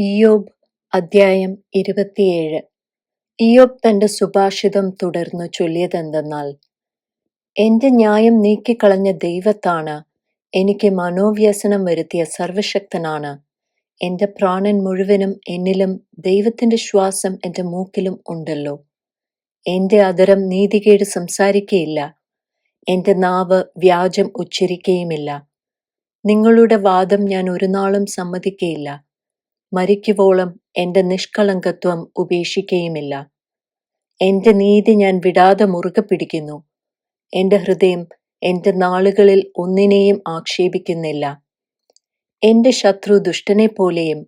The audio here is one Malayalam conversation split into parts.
ഇയ്യോബ് അദ്ധ്യായം 27. ഇയ്യോബ് തന്റെ സുഭാഷിതം തുടർന്നു ചൊല്ലിയതെന്തെന്നാൽ, എന്റെ ന്യായം നീക്കിക്കളഞ്ഞ ദൈവത്താണ്, എനിക്ക് മനോവ്യസനം വരുത്തിയ സർവശക്തനാണ്. എന്റെ പ്രാണൻ മുഴുവനും എന്നിലും ദൈവത്തിന്റെ ശ്വാസം എന്റെ മൂക്കിലും ഉണ്ടല്ലോ. എന്റെ അധരം നീതികേട് സംസാരിക്കയില്ല, എന്റെ നാവ് വ്യാജം ഉച്ചരിക്കയുമില്ല. നിങ്ങളുടെ വാദം ഞാൻ ഒരു നാളും സമ്മതിക്കയില്ല. മരിക്കുവോളം എന്റെ നിഷ്കളങ്കത്വം ഉപേക്ഷിക്കുകയുമില്ല. എന്റെ നീതി ഞാൻ വിടാതെ മുറുകെ പിടിക്കുന്നു. എന്റെ ഹൃദയം എന്റെ നാളുകളിൽ ഒന്നിനെയും ആക്ഷേപിക്കുന്നില്ല. എന്റെ ശത്രു ദുഷ്ടനെ പോലെയും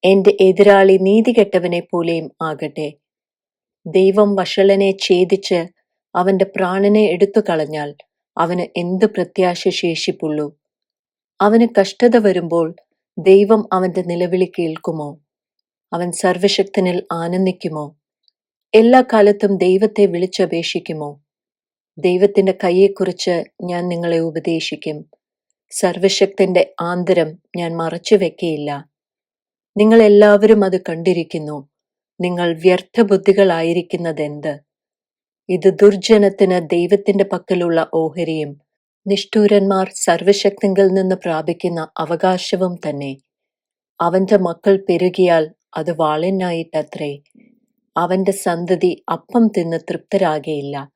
എന്റെ എതിരാളി നീതികെട്ടവനെ പോലെയും ആകട്ടെ. ദൈവം വഷളനെ ഛേദിച്ച് അവന്റെ പ്രാണനെ എടുത്തു കളഞ്ഞാൽ അവന് എന്ത് പ്രത്യാശ ശേഷിപ്പുള്ളൂ? അവന് കഷ്ടത വരുമ്പോൾ ദൈവം അവന്റെ നിലവിളി കേൾക്കുമോ? അവൻ സർവശക്തനിൽ ആനന്ദിക്കുമോ? എല്ലാ കാലത്തും ദൈവത്തെ വിളിച്ചപേക്ഷിക്കുമോ? ദൈവത്തിന്റെ കൈയെക്കുറിച്ച് ഞാൻ നിങ്ങളെ ഉപദേശിക്കും. സർവശക്തന്റെ ആന്തരം ഞാൻ മറച്ചു വെക്കയില്ല. നിങ്ങൾ എല്ലാവരും അത് കണ്ടിരിക്കുന്നു. നിങ്ങൾ വ്യർത്ഥബുദ്ധികളായിരിക്കുന്നതെന്ത്? ഇത് ദുർജനത്തിന് ദൈവത്തിന്റെ പക്കലുള്ള ഓഹരിയും നിഷ്ഠൂരന്മാർ സർവശക്തങ്കിൽ നിന്ന് പ്രാപിക്കുന്ന അവകാശവും തന്നെ. അവന്റെ മക്കൾ പെരുകിയാൽ അത് വാളിനായിട്ടത്രേ. അവന്റെ സന്തതി അപ്പം തിന്ന് തൃപ്തരാകയില്ല.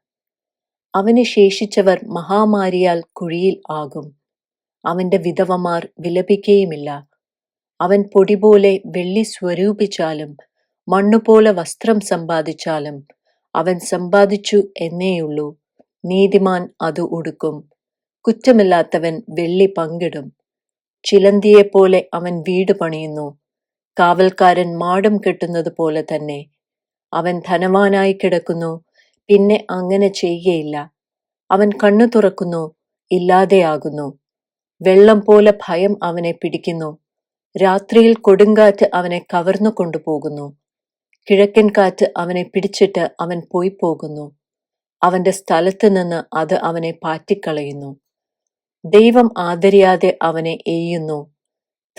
അവന് ശേഷിച്ചവർ മഹാമാരിയാൽ കുഴിയിൽ ആകും. അവന്റെ വിധവമാർ വിലപിക്കുകയുമില്ല. അവൻ പൊടിപോലെ വെള്ളി സ്വരൂപിച്ചാലും മണ്ണുപോലെ വസ്ത്രം സമ്പാദിച്ചാലും അവൻ സമ്പാദിച്ചു എന്നേയുള്ളൂ. നീതിമാൻ അത് ഉടുക്കും. കുറ്റമില്ലാത്തവൻ വെള്ളി പങ്കിടും. ചിലന്തിയെപ്പോലെ അവൻ വീട് പണിയുന്നു. കാവൽക്കാരൻ മാടം കെട്ടുന്നത് പോലെ തന്നെ. അവൻ ധനവാനായി കിടക്കുന്നു, പിന്നെ അങ്ങനെ ചെയ്യുകയില്ല. അവൻ കണ്ണു തുറക്കുന്നു, ഇല്ലാതെയാകുന്നു. വെള്ളം പോലെ ഭയം അവനെ പിടിക്കുന്നു. രാത്രിയിൽ കൊടുങ്കാറ്റ് അവനെ കവർന്നു കൊണ്ടുപോകുന്നു. കിഴക്കൻ കാറ്റ് അവനെ പിടിച്ചിട്ട് അവൻ പോയി പോകുന്നു. അവന്റെ സ്ഥലത്ത് നിന്ന് അത് അവനെ പാറ്റിക്കളയുന്നു. ദൈവം ആദരിയാതെ അവനെ എയ്യുന്നു.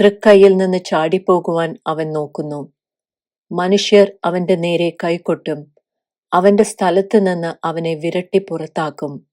തൃക്കൈയിൽ നിന്ന് ചാടിപ്പോകുവാൻ അവൻ നോക്കുന്നു. മനുഷ്യർ അവന്റെ നേരെ കൈകൊട്ടും. അവന്റെ സ്ഥലത്ത് നിന്ന് അവനെ വിരട്ടി പുറത്താക്കും.